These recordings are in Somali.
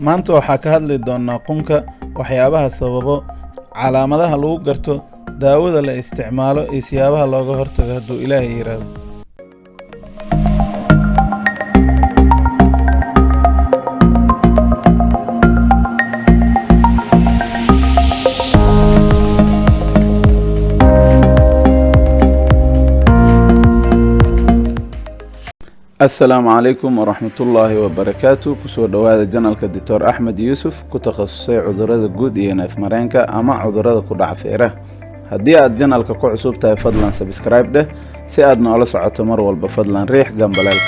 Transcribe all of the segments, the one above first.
maanta waxaa ka hadli doonaa qunka, waxyaabaha sababo, calaamadaha lagu garto, daawada la isticmaalo iyo siyaabaha looga hortago hadduu Ilaahay yiraahdo. السلام عليكم ورحمة الله وبركاته. كسو دوادا جنالك الدكتور أحمد يوسف كتخصصي عذرات جود ناف مرينكا أما عذرات كودع فيره. هدي أد جنالك كعصوب تاي فضلا سبسكرايب ده سي أدنا على ساعة مر والبفضلا ريح جنبالك.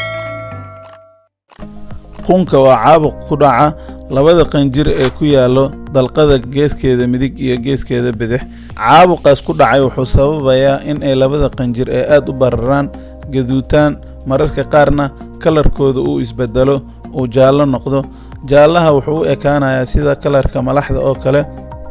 قنك وعابق كودع labada qanjir ee ku yaalo dalqada geeskeeda midig iyo geeskeeda bidix. Caabuqaas ku dhacay wuxuu sababayaa in ay labada qanjir ee aad u bararaan, gaduutaan, mararka qaarna kalarkooda uu isbedelo oo jaallo noqdo. Jaallaha wuxuu u ekaanayaa sida kalarka malaxda oo kale,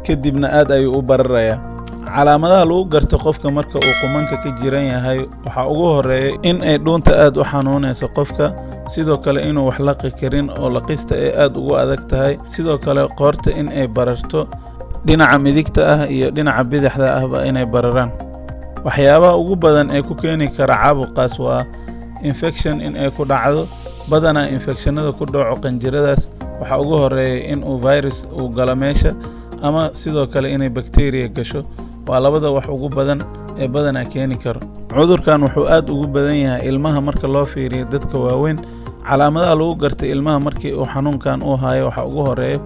kadibna aad ayuu u bararayaa. calaamadaha lagu garto qofka marka uu qumanka ka jiran yahay waxa ugu horeeya in ay dhuunta aad u xanuunayso qofka, sidoo kale inuu wax laqi karin oo laqista ay aad ugu adag tahay, sidoo kale qoorta in ay bararto, dhinaca midigta ah iyo dhinaca bidixda ahba inay bararaan. waxyaabaha ugu badan ee ku keeni kara caabuqaas waa infection in ay ku dhacdo. badanaa infectionada ku dhaco qanjiradaas waxa ugu horeeya in uu virus uu galo meesha, ama sidoo kale inay bacteria gasho. waa labada wax ugu badan ee badanaa keeni karo. cudurkan wuxuu aad ugu badan yahay ilmaha marka loo fiiriyo dadka waaweyn. calaamadaha lagu gartay ilmaha markii uu xanuunkan u hayo waxa ugu horeeya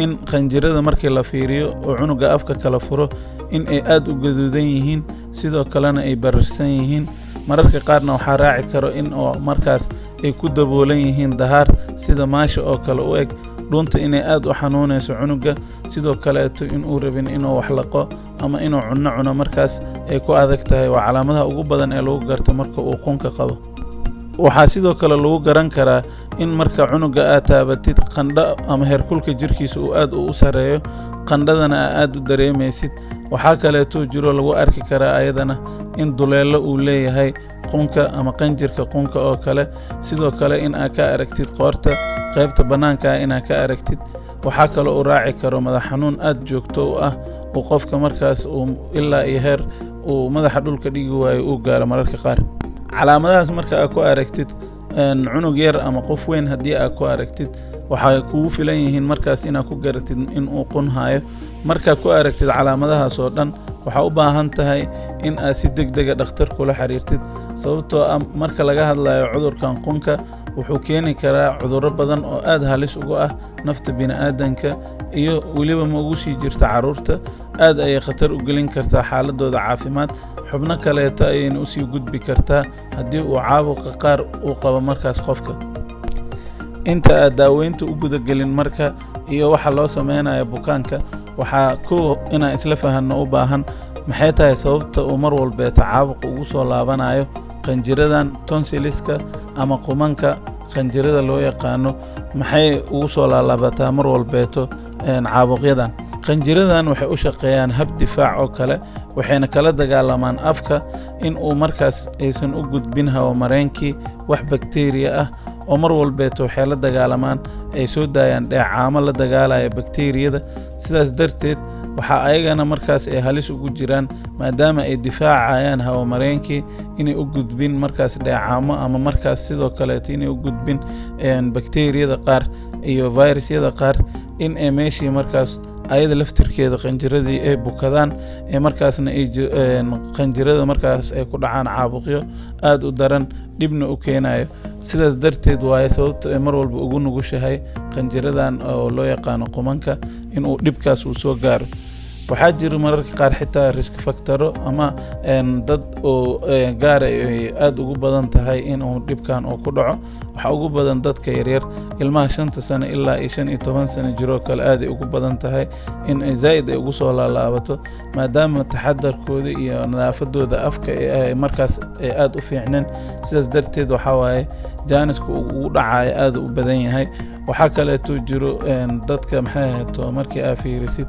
in qanjirada markii la fiiriyo oo cunuga afka kala furo in ay aad u gaduudan yihiin, sidoo kalena ay bararsan yihiin. mararka qaarna waxaa raaci karo in oo markaas ay ku daboolan yihiin dahaar sida maasha oo kale u eg, dhuunta inay aad u xanuunayso cunuga, sidoo kaleeto inuu rabin inuu wax laqo ama inuu cuno markaas ay ku adag tahay. waa calaamadaha ugu badan ee lagu garto marka uu qunka qabo. waxaa sidoo kale lagu garan karaa in marka cunuga aad taabatid qandho ama heerkulka jirkiisa uu aad u sareeyo, qandhadana aad u dareemaysid. waxaa kaleeto jiro lagu arki karaa ayadana in duleelo uu leeyahay qunka ama qanjirka qunka oo kale, sidoo kale in aad ka aragtid qoorta qaybta bannaanka in aad ka aragtid. waxaa kale uu raaci karo madax xanuun aad joogto u ah oo qofka markaas uu ilaa iyo heer uu madaxa dhulka dhigi waayo uu gaaro mararka qaar. calaamadahaas marka aad ku aragtid cunug yar ama qof weyn haddii aad ku aragtid waxay kugu filan yihiin markaas inaad ku garatid in uu qun hayo. markaad ku aragtid calaamadahaas oo dhan waxaa u baahan tahay in aad si degdega dhakhtar kula xiriirtid, sababtoo ah marka laga hadlayo cudurkan qunka wuxuu keeni karaa cudurro badan oo aad halis ugu ah nafta bini'aadanka iyo weliba ma ugu sii jirta carruurta. aad ayay khatar u gelin kartaa xaaladooda caafimaad. xubno kaleeta ayayna usii gudbi kartaa haddii uu caabuqa qaar uu qabo markaas qofka. inta aad daaweynta u gudagelin marka iyo waxa loo sameynayo bukaanka, waxaa inaan isla fahanno u baahan maxay tahay sababta uu mar walbeeta caabuqa ugu soo laabanayo qanjiradan tonsiliska ama qumanka qanjirada loo yaqaano. maxay ugu soo laabataa mar walbeeto caabuqyadan? qanjiradan waxay u shaqeeyaan hab difaac oo kale, waxayna kala dagaalamaan afka in uu markaas aysan u gudbin hawo-mareenkii wax bakteeriya ah, oo mar walbeeto waxay la dagaalamaan ay soo daayaan dheecaamo la dagaalaya bakteeriyada. sidaas darteed waxaa ayagana markaas ay halis ugu jiraan maadaama ay difaacayaan hawo-mareenkii inay u gudbin markaas dheecaamo ama markaas sidoo kaleeto inay u gudbin bakteeriyada qaar iyo virusyada qaar, in ay meeshii markaas ayada laftirkeeda qanjiradii ay bukadaan ee markaasna ay qanjirada markaas ay ku dhacaan caabuqyo aad u daran, dhibna u keenayo. sidaas darteed waaye sababta ay mar walba ugu nugushahay qanjiradan oo loo yaqaano qumanka inuu dhibkaas uu soo gaaro. waxaa jira mararka qaar xitaa risk factoro ama dad oo gaara ay aad ugu badan tahay inuu dhibkan uu ku dhaco. waxaa ugu badan dadka yaryar, ilmaha 5 sano ilaa 15 sano jiroo kale aad ay ugu badan tahay in ay zaa'id ay ugu soo laalaabato, maadaama taxadarkooda iyo nadaafadooda afka ay markaas ay aad u fiicneen. sidaas darteed waxaa waaye jaaniska ugu dhacayo aad u badan yahay. waxaa kaleeto jiro dadka maxay ahaato markii aad fiirisid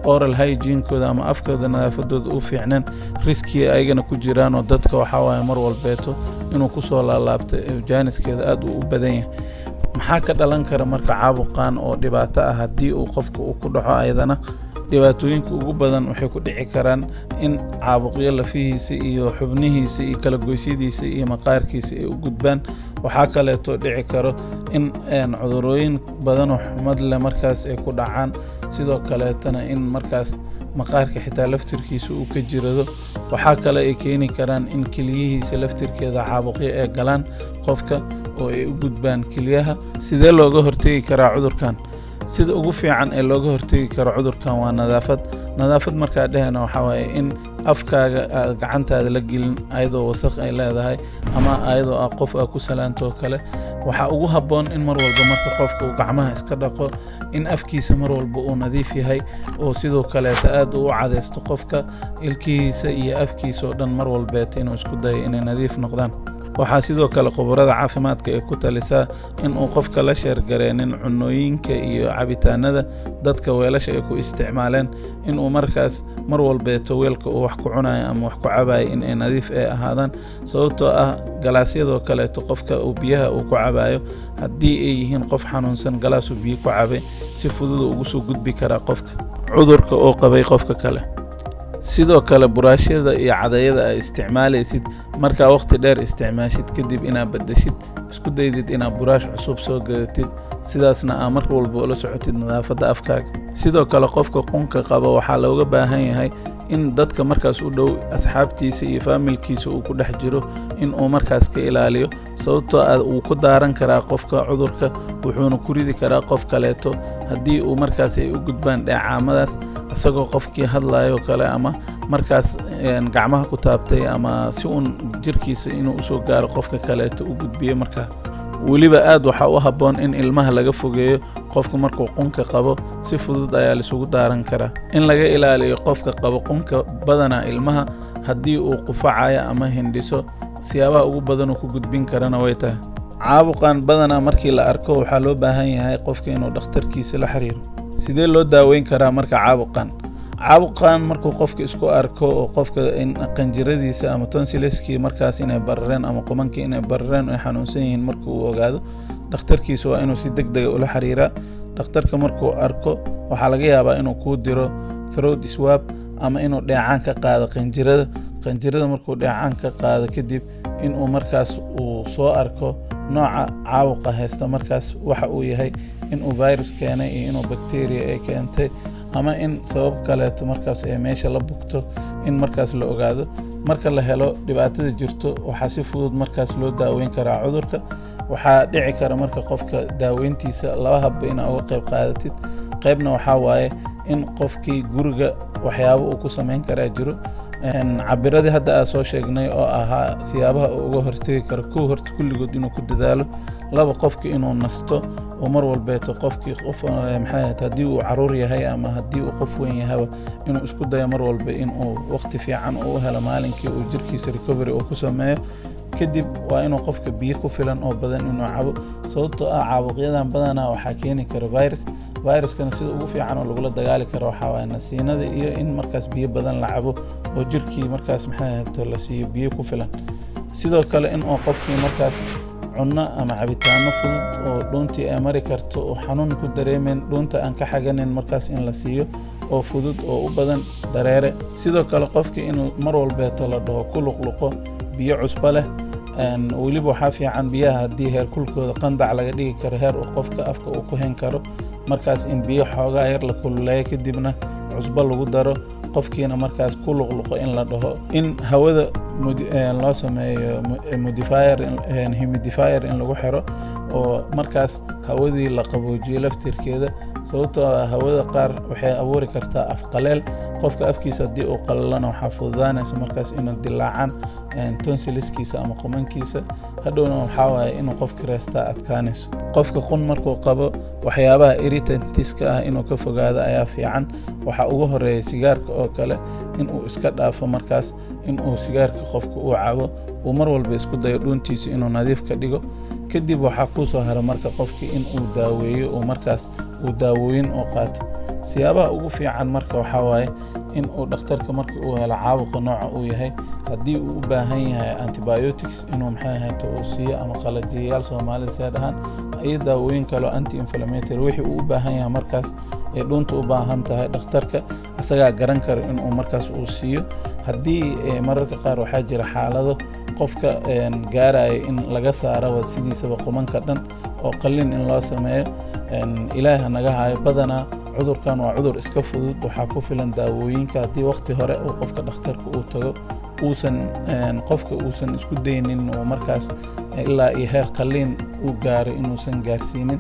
oral hygiene-kooda ama afkooda nadaafadooda u fiicneen, riski ayagana ku jiraan oo dadka waxaa waaye mar walbeeto inuu ku soo laalaabto jaaniskeeda aad u badan yahay. maxaa ka dhalan kara marka caabuqan oo dhibaato ah haddii uu qofka uu ku dhaco ayadana dhibaatooyinka ugu badan waxay ku dhici karaan in caabuqyo lafihiisa iyo xubnihiisa iyo kala goysyadiisa iyo maqaarkiisa ay u gudbaan. waxaa kaleeto dhici karo in cudurooyin badan oo xumad leh markaas ay ku dhacaan, sidoo kaleetana in markaas maqaarka xitaa laftirkiisa uu ka jirado. waxaa kale ay keeni karaan in keliyihiisa laftirkeeda caabuqyo ay galaan qofka oo ay u gudbaan keliyaha. sidee looga hortegi karaa cudurkan? sida ugu fiican ee looga hortegi karo cudurkan waa nadaafad markaa dhehena waxaa waaye in afkaaga aad gacantaada la gelin ayadoo wasakh ay leedahay ama ayadoo qof ku salaanto kale. waxaa ugu habboon in mar walba marka qofka uu gacmaha iska dhaqo in afkiisa mar walba uu nadiif yahay, oo sidoo kaleeta aad u cadaysto qofka ilkihiisa iyo afkiisa oo dhan mar walbeeta inuu isku dayo inay nadiif noqdaan. waxaa sidoo kale khubarada caafimaadka ay ku talisaa in uu qofka la sheergareenin cunooyinka iyo cabitaanada dadka weelasha ay ku isticmaaleen, in uu markaas mar walbeeto weelka uu wax ku cunayo ama wax ku cabayo in ay nadiif ay ahaadaan. sababtoo ah galaasyadoo kaleeto qofka uu biyaha uu ku cabayo haddii ay yihiin qof xanuunsan galaasuu biyo ku cabay si fudud ugu soo gudbi karaa qofka cudurka oo qabay qofka kale. sidoo kale buraashada iyo cadayada ay isticmaalaysid markaa waqti dheer isticmaashid kadib inaad bedeshid, isku daydid inaad buraash cusub soo gadatid, sidaasna aa mar walba ula socotid nadaafadda afkaaga. sidoo kale qofka qunka qaba waxaa looga baahan yahay in dadka markaas u dhow asxaabtiisa iyo faamilkiisa uu ku dhex jiro in uu markaas ka ilaaliyo, sababtoo uu ku daaran karaa qofka cudurka, wuxuuna ku ridi karaa qof kaleeto haddii uu markaas ay u gudbaan dheecaamadaas isagoo qofkii hadlayo kale ama markaas gacmaha ku taabtay ama si uun jirkiisa inuu usoo gaaro qofka kaleeto u gudbiyo. markaa weliba aad waxaa u habboon in ilmaha laga fogeeyo qofka markuu qunka qabo, si fudud ayaa lisugu daaran karaa. in laga ilaaliyo qofka qabo qunka badanaa ilmaha haddii uu qufacayo ama hindhiso, siyaabaha ugu badan uu ku gudbin karana way tahay. caabuqan badanaa markii la arko waxaa loo baahan yahay qofka inuu dhakhtarkiisa la xiriiro. sidee loo daaweyn karaa marka caabuqan markuu qofka isku arko oo qofka in qanjiradiisa ama tonsileskii markaas inay barareen ama qumankii inay barareen ay xanuunsan yihiin marka uu ogaado, dhakhtarkiisa waa inuu si degdeg ula xiriiraa. dhakhtarka markuu arko waxaa laga yaabaa inuu kuu diro throat swab ama inuu dheecaan ka qaado qanjirada markuu dheecaan ka qaado kadib inuu markaas uu soo arko nooca caabuqa haysta markaas waxa uu yahay, inuu virus keenay iyo inuu bacteria ay keentay ama in sabab kaleeto markaas ay meesha la bugto in markaas la ogaado. marka la helo dhibaatada jirto waxaa si fudud markaas loo daaweyn karaa cudurka. waxaa dhici kara marka qofka daaweyntiisa laba habba inaa uga qayb qaadatid. qaybna waxaa waaye in qofkii guriga waxyaabo uu ku samayn karaa jiro. cabiradii hadda aan soo sheegnay oo ahaa siyaabaha uu uga hortegi karo, kow horta kulligood inuu ku dadaalo, laba qofki inuu nasto oo mar walbeeto qofkii qof haddii uu caruur yahay ama haddii uu qof weyn yahaba inuu isku dayo mar walba inuu waqti fiican u helo maalinkii uu jirkiisa recovery uu ku sameeyo. kadib waa inuu qofka biyo ku filan oo badan inuu cabo, sababtoo ah caabuqyadan badanaa waxaa keeni kara viruskana sida ugu fiican oo lagula dagaali karo waxaa waaye nasiinada iyo in markaas biyo badan la cabo oo jirkii markaas la siiyo biyo ku filan. sidoo kale in uu qofkii markaas cunno ama cabitaano fudud oo dhuuntii ay mari karto oo xanuun ku dareemeyn, dhuunta aan ka xaganin markaas in la siiyo oo fudud oo u badan dareere. sidoo kale qofkii in mar walbeeto la dhaho ku luqluqo biyo cusbo leh. weliba waxaa fiican biyaha haddii heer kulkooda qandac laga dhigi karo heer uu qofka afka uu ku hen karo, markaas in biyo xoogaa yar la kululeeyo kadibna cusbo lagu daro, qofkiina markaas ku luqluqo in la dhaho. in hawada loo sameeyo humidifier in lagu xiro oo markaas hawadii la qaboojiyo laftirkeeda, sababtoo ah hawada qaar waxay abuuri kartaa afqaleel. qofka afkiisa haddii uu qalalana waxaa fududaanaysa markaas inuu dilaacaan tonsiliskiisa ama qumankiisa, hadhowna waxaa waaye inuu qofka reestaa adkaanayso. qofka qun markuu qabo waxyaabaha irritantiska ah inuu ka fogaado ayaa fiican. waxaa ugu horeeya sigaarka oo kale inuu iska dhaafo, markaas inuu sigaarka qofka uu cabo uu mar walba isku dayo dhuuntiisa inuu nadiif ka dhigo. kadib waxaa ku soo hara marka qofkii inuu daaweeyo oo markaas uu daawooyin u qaato. siyaabaha ugu fiican marka waxaa waaye in uu dhakhtarka marka uu helo caabuqa nooca uu yahay, haddii uu u baahan yahay antibiotics inuu uu siiyo ama qalajiyayaal Soomaalida say dhahaan iyo daawooyin kale anti inflammatory wixii uu u baahan yahay markaas ee dhuunta u baahan tahay dhakhtarka asagaa garan karo in uu markaas uu siiyo haddii mararka qaar waxaa jira xaalado qofka gaaraya in laga saaro sidiisaba qumanka dhan oo qalin in loo sameeyo ilaaha naga hayo badanaa cudurkan waa cudur iska fudud waxaa ku filan daawooyinka haddii waqti hore uu qofka dhakhtarka uu tago qofka uusan isku daynin oo markaas ilaa iyo heer qalin uu gaaro inuusan gaarsiinin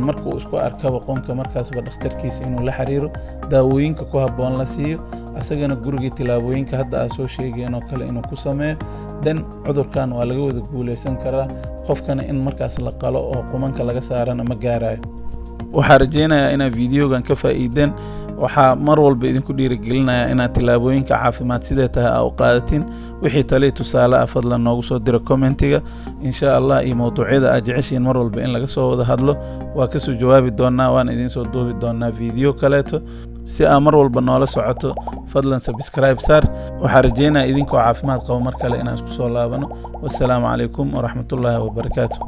marka uu isku arkaba qonka markaasba dhakhtarkiisa inuu la xiriiro daawooyinka ku habboon la siiyo asagana gurigii tilaabooyinka hadda aan soo sheegeen oo kale inuu ku sameeyo cudurkan waa laga wada guuleysan karaa qofkana in markaas la qalo oo qumanka laga saarana ma gaarayo waxaan rajeynayaa inaad fiidiyogan ka faa'iideen waxaa mar walba idinku dhiirigelinayaa inaad tilaabooyinka caafimaad sidee tahay aa u qaadatin wixii tali tusaale ah fadlan noogu soo dira commentiga insha Allah iyo mawduucyada aad jeceshiin mar walba in laga soo wada hadlo waa ka soo jawaabi doonaa waan idin soo duubi doonaa fiidiyo kaleeto si aad mar walba noola socoto fadlan subscribe saar waxaan rajeynayaa idinkoo caafimaad qabo mar kale inaan isku soo laabano wassalaamu calaykum waraxmatullaahi wabarakaatuh